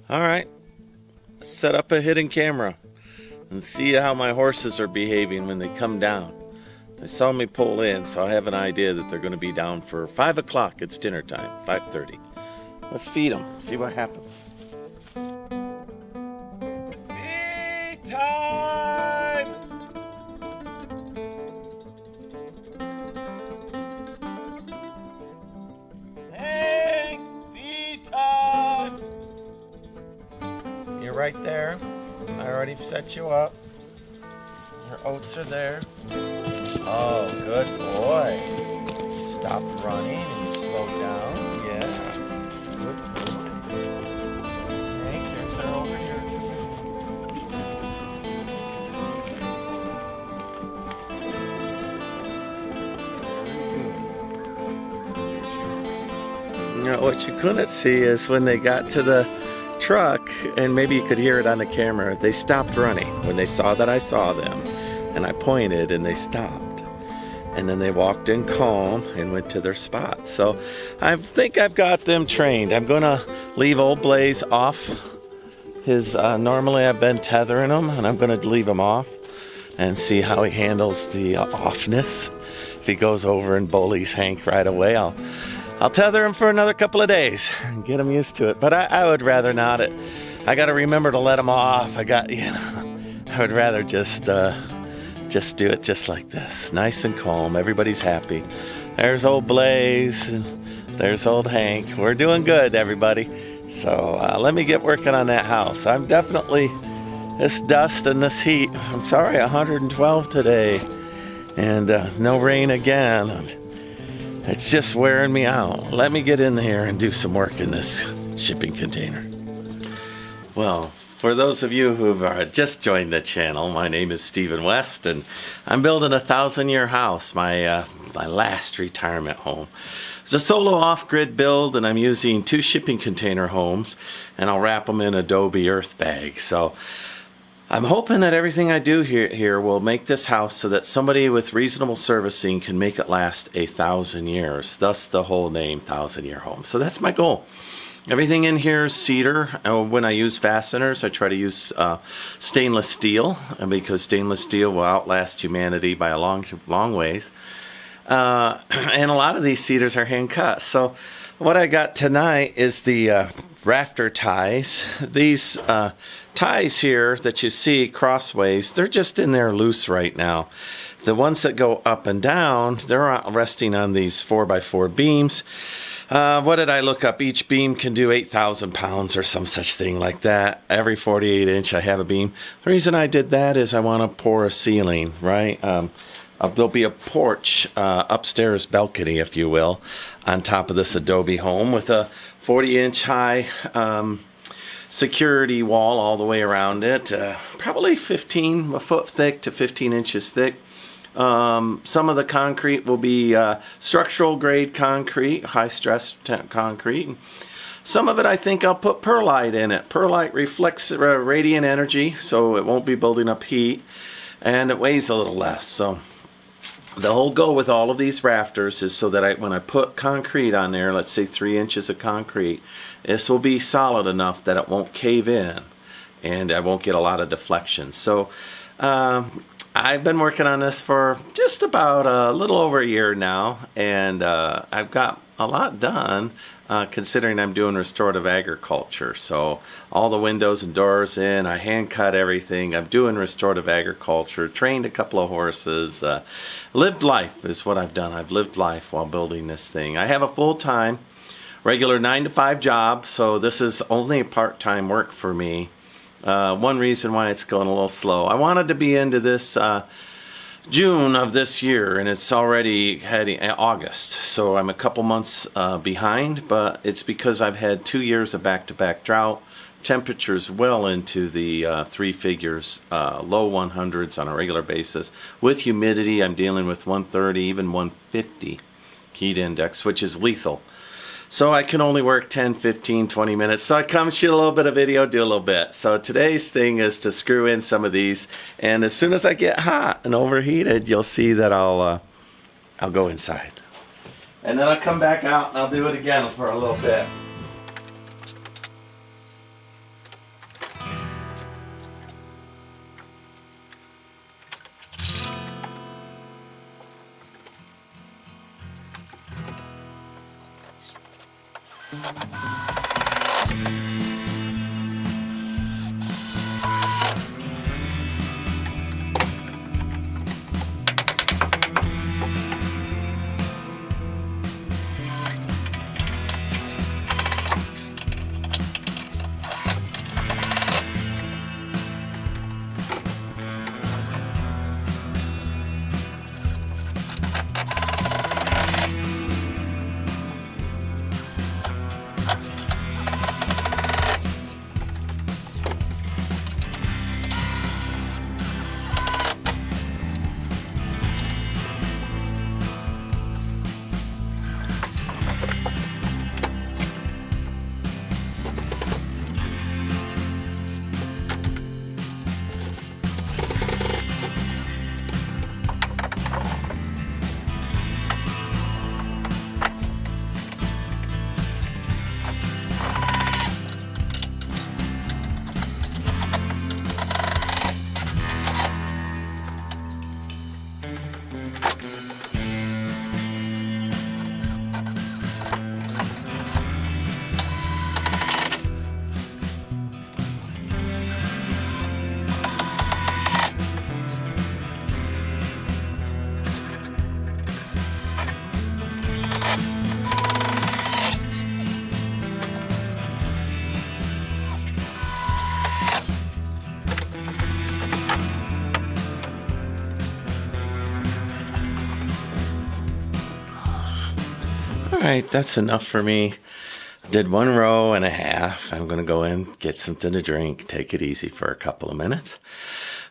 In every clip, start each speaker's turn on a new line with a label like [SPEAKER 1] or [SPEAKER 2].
[SPEAKER 1] Alright, set up a hidden camera and see how my horses are behaving when they come down. They saw me pull in, so I have an idea that they're going to be down for 5 o'clock. It's dinner time, 5:30. Let's feed them, see what happens. Feed time! Hey, feed time! You're right there. I already set you up. Your oats are there. Oh, good boy. Stop running and slow down. Yeah. Good boy. Hank, there's her over here. Now, what you couldn't see is when they got to the truck, and maybe you could hear it on the camera, they stopped running when they saw that I saw them, and I pointed and they stopped. And then they walked in calm and went to their spot. So I think I've got them trained. I'm gonna leave old Blaze off his, normally I've been tethering him, and I'm gonna leave him off and see how he handles the offness. If he goes over and bullies Hank right away, I'll tether him for another couple of days and get him used to it. But I would rather not. I got to remember to let him off. I would rather just do it just like this, nice and calm. Everybody's happy. There's old Blaze, and there's old Hank. We're doing good, everybody. So let me get working on that house. I'm definitely, this dust and this heat, I'm sorry, 112 today, and no rain again. It's just wearing me out. Let me get in here and do some work in this shipping container. Well, for those of you who've just joined the channel, my name is Stephen West, and I'm building a 1,000-year house, my last retirement home. It's a solo off-grid build, and I'm using 2 shipping container homes, and I'll wrap them in Adobe earth bag. So I'm hoping that everything I do here will make this house so that somebody with reasonable servicing can make it last 1,000 years. Thus the whole name, 1,000-year home. So that's my goal. Everything in here is cedar. When I use fasteners, I try to use stainless steel, because stainless steel will outlast humanity by a long ways. And a lot of these cedars are hand cut. So what I got tonight is the rafter ties. These ties here that you see crossways, they're just in there loose right now. The ones that go up and down, they're resting on these 4x4 beams. What did I look up? Each beam can do 8,000 pounds or some such thing like that. Every 48 inch I have a beam. The reason I did that is I want to pour a ceiling, right? There'll be a porch, upstairs balcony, if you will, on top of this Adobe home with a 40-inch high security wall all the way around it. Probably a foot thick to 15 inches thick. Some of the concrete will be structural grade concrete, high stress concrete. Some of it I think I'll put perlite in it. Perlite reflects radiant energy, so it won't be building up heat, and it weighs a little less. So the whole goal with all of these rafters is so that when I put concrete on there, let's say 3 inches of concrete, this will be solid enough that it won't cave in and I won't get a lot of deflection. So I've been working on this for just about a little over a year now, and I've got a lot done considering I'm doing restorative agriculture. So all the windows and doors in, I hand cut everything. I'm doing restorative agriculture, trained a couple of horses, lived life is what I've done. I've lived life while building this thing. I have a full-time, regular 9-to-5 job, so this is only part-time work for me. One reason why it's going a little slow. I wanted to be into this June of this year, and it's already heading August, so I'm a couple months behind, but it's because I've had 2 years of back-to-back drought, temperatures well into the 3 figures, low 100s on a regular basis. With humidity, I'm dealing with 130, even 150 heat index, which is lethal. So I can only work 10, 15, 20 minutes. So I come shoot a little bit of video, do a little bit. So today's thing is to screw in some of these. And as soon as I get hot and overheated, you'll see that I'll go inside. And then I'll come back out and I'll do it again for a little bit. All right, that's enough for me. I did 1 row and a half. I'm going to go in, get something to drink, take it easy for a couple of minutes.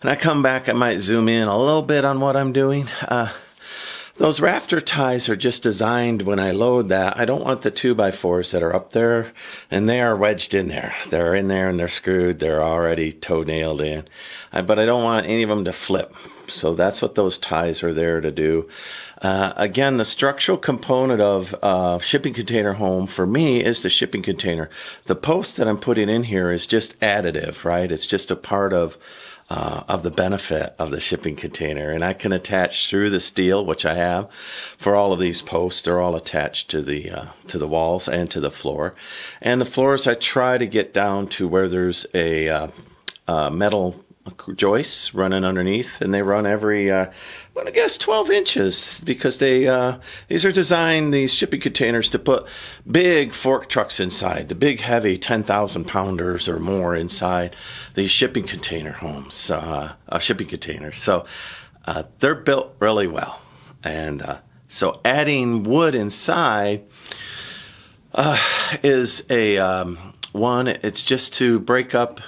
[SPEAKER 1] And I come back, I might zoom in a little bit on what I'm doing. Those rafter ties are just designed when I load that. I don't want the 2x4s that are up there, and they are wedged in there. They're in there and they're screwed. They're already toe-nailed in. But I don't want any of them to flip. So that's what those ties are there to do. Again, the structural component of shipping container home for me is the shipping container. The post that I'm putting in here is just additive, right? It's just a part of the benefit of the shipping container, and I can attach through the steel, which I have for all of these posts. They're all attached to the walls and to the floor, and the floors I try to get down to where there's a metal joists running underneath, and they run every I guess 12 inches, because these are designed, these shipping containers, to put big fork trucks inside, the big heavy 10,000 pounders or more inside these shipping container homes, shipping containers. So they're built really well, and so adding wood inside is it's just to break up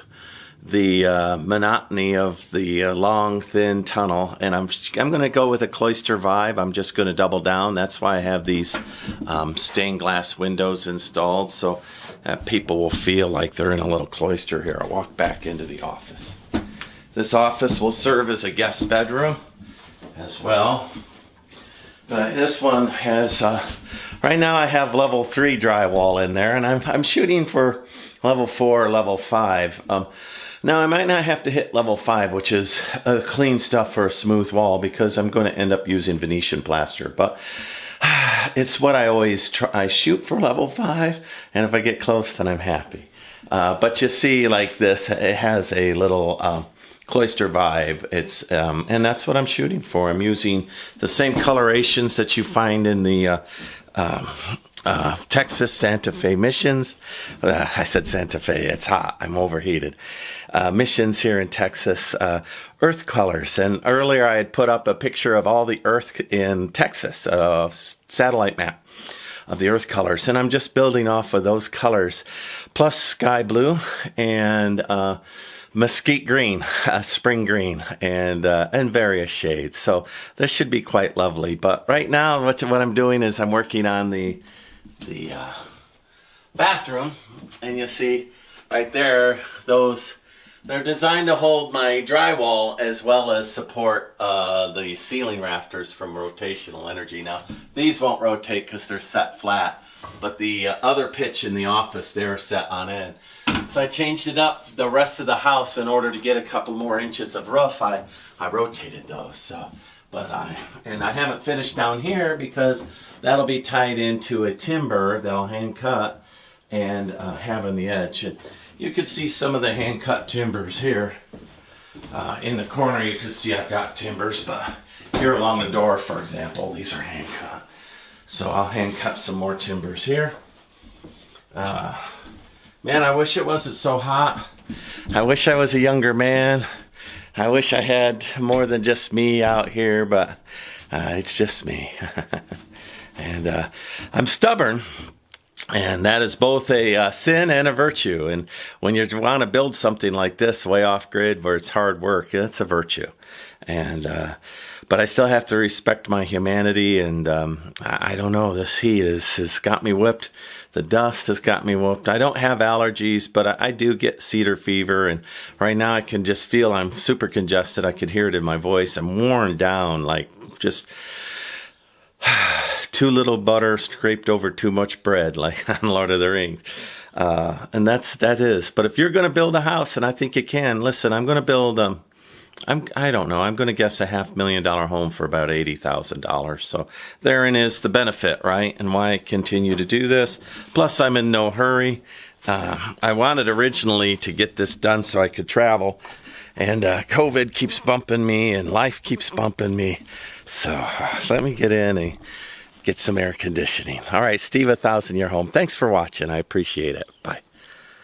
[SPEAKER 1] the monotony of the long, thin tunnel, and I'm going to go with a cloister vibe. I'm just going to double down. That's why I have these stained glass windows installed, so people will feel like they're in a little cloister here. I'll walk back into the office. This office will serve as a guest bedroom as well. But this one has, right now I have level 3 drywall in there, and I'm shooting for level 4 or level 5. Now, I might not have to hit level 5, which is clean stuff for a smooth wall, because I'm going to end up using Venetian plaster. But it's what I always try. I shoot for level 5, and if I get close, then I'm happy. But you see, like this, it has a little cloister vibe. It's and that's what I'm shooting for. I'm using the same colorations that you find in the Texas Santa Fe missions. I said Santa Fe, it's hot, I'm overheated. Missions here in Texas, earth colors. And earlier I had put up a picture of all the earth in Texas, a satellite map of the earth colors. And I'm just building off of those colors, plus sky blue and mesquite green, spring green, and various shades. So this should be quite lovely. But right now what I'm doing is I'm working on the bathroom, and you see right there, they're designed to hold my drywall as well as support the ceiling rafters from rotational energy. Now these won't rotate because they're set flat, but the other pitch in the office, they're set on end. So I changed it up the rest of the house in order to get a couple more inches of roof. I rotated those. So, I haven't finished down here because that'll be tied into a timber that'll hand cut and having the edge. And you could see some of the hand-cut timbers here. In the corner you can see I've got timbers, but here along the door, for example, these are hand-cut. So I'll hand-cut some more timbers here. Man, I wish it wasn't so hot. I wish I was a younger man. I wish I had more than just me out here, but it's just me. And I'm stubborn, and that is both a sin and a virtue. And when you want to build something like this way off grid where it's hard work, it's a virtue. And but I still have to respect my humanity, and I don't know, this heat has got me whipped. The dust has got me whooped. I don't have allergies, but I do get cedar fever, and right now I can just feel I'm super congested. I could hear it in my voice. I'm worn down, like just too little butter scraped over too much bread, like on Lord of the Rings. And that is. But if you're going to build a house, and I think you can, listen, I'm going to build I don't know. I'm going to guess a $500,000 home for about $80,000. So therein is the benefit, right? And why I continue to do this. Plus, I'm in no hurry. I wanted originally to get this done so I could travel. And COVID keeps bumping me and life keeps bumping me. So let me get in and get some air conditioning. All right, Steve, 1,000 Year Home. Thanks for watching. I appreciate it. Bye.